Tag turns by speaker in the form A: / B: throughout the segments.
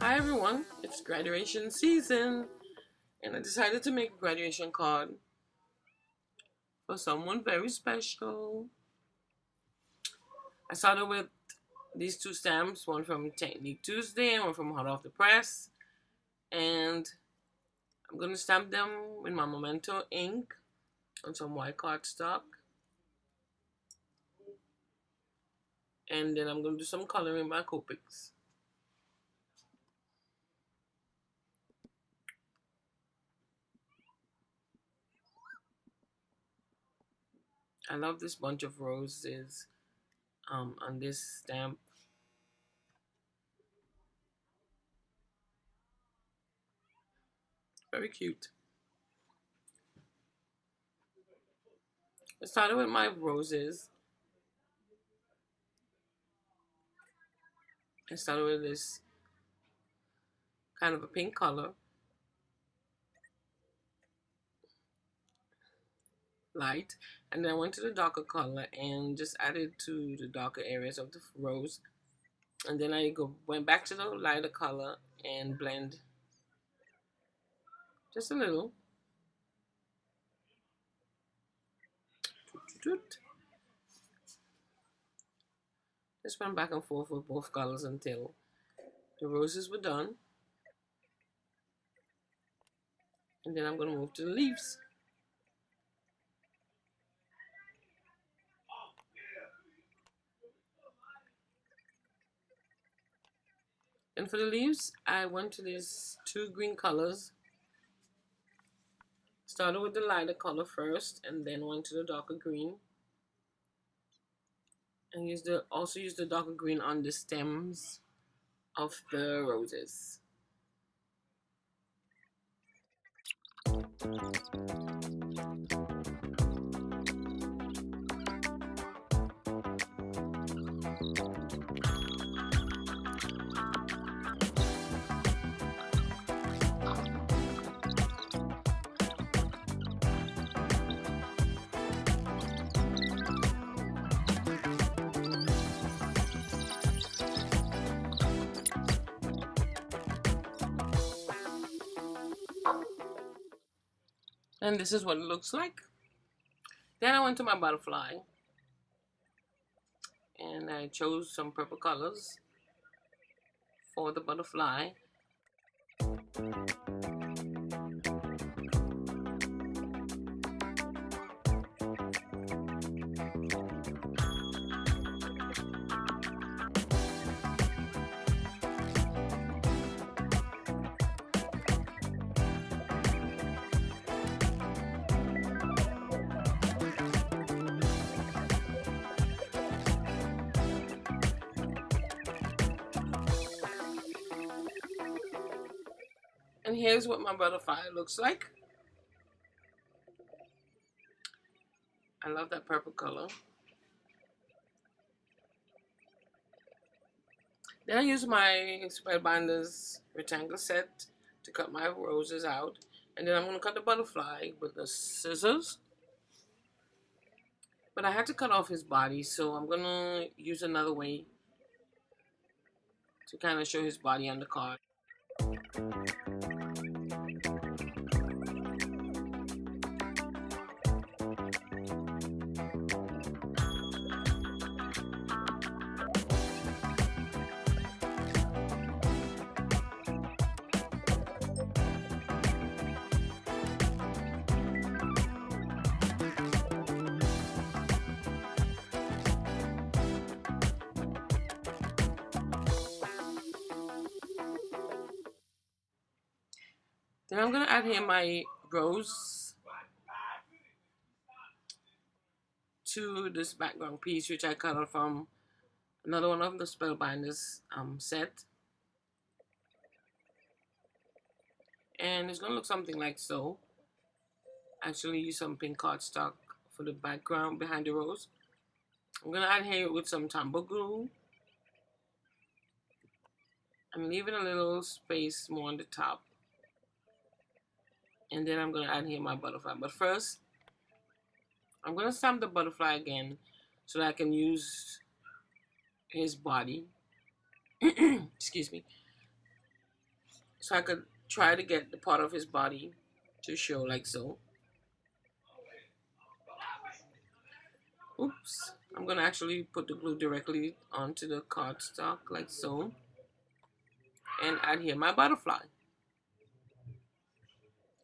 A: Hi everyone, it's graduation season and I decided to make a graduation card for someone very special. I started with these two stamps, one from Technique Tuesday and one from Hot Off the Press, and I'm going to stamp them with my Memento ink on some white cardstock, and then I'm going to do some coloring by Copics. I love this bunch of roses on this stamp. Very cute. I started with my roses. I started with this kind of a pink color, light, and then I went to the darker color and just added to the darker areas of the rose, and then I went back to the lighter color and blend just a little. Just went back and forth with both colors until the roses were done, and then I'm going to move to the leaves. And for the leaves, I went to these two green colors. Started with the lighter color first, and then went to the darker green. And also used the darker green on the stems of the roses. And this is what it looks like. Then I went to my butterfly and I chose some purple colors for the butterfly. And here's what my butterfly looks like. I love that purple color. Then I use my Spellbinders rectangle set to cut my roses out. And then I'm going to cut the butterfly with the scissors. But I had to cut off his body, so I'm going to use another way to kind of show his body on the card. Then I'm going to add here my rose to this background piece, which I cut out from another one of the Spellbinders set. And it's going to look something like so. Actually use some pink cardstock for the background behind the rose. I'm going to add here with some Tombow glue. I'm leaving a little space more on the top. And then I'm going to add here my butterfly. But first, I'm going to stamp the butterfly again so that I can use his body. Excuse me. so I could try to get the part of his body to show like so. Oops, I'm gonna actually put the glue directly onto the cardstock like so, and add here my butterfly.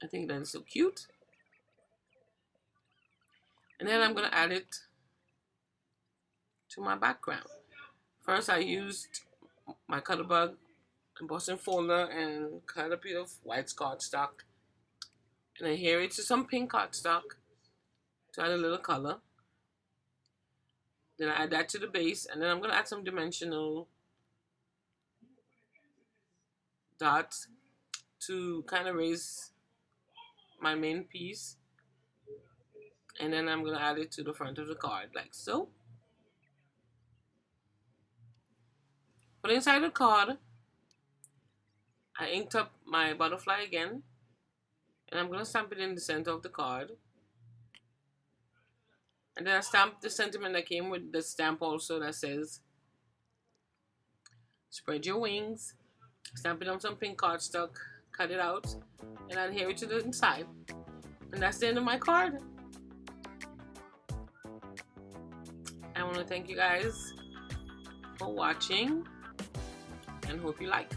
A: I think that is so cute. And then I'm gonna add it to my background. First, I used my Cuttlebug embossing folder and cut a bit of white cardstock, and adhere it to some pink cardstock to add a little color. Then I add that to the base, and then I'm gonna add some dimensional dots to kind of raise my main piece, and then I'm gonna add it to the front of the card like so. But inside the card, I inked up my butterfly again, and I'm gonna stamp it in the center of the card. And then I stamped the sentiment that came with the stamp also that says, "Spread your wings." Stamp it on some pink cardstock, cut it out, and adhere it to the inside. And that's the end of my card. I want to thank you guys for watching and hope you like.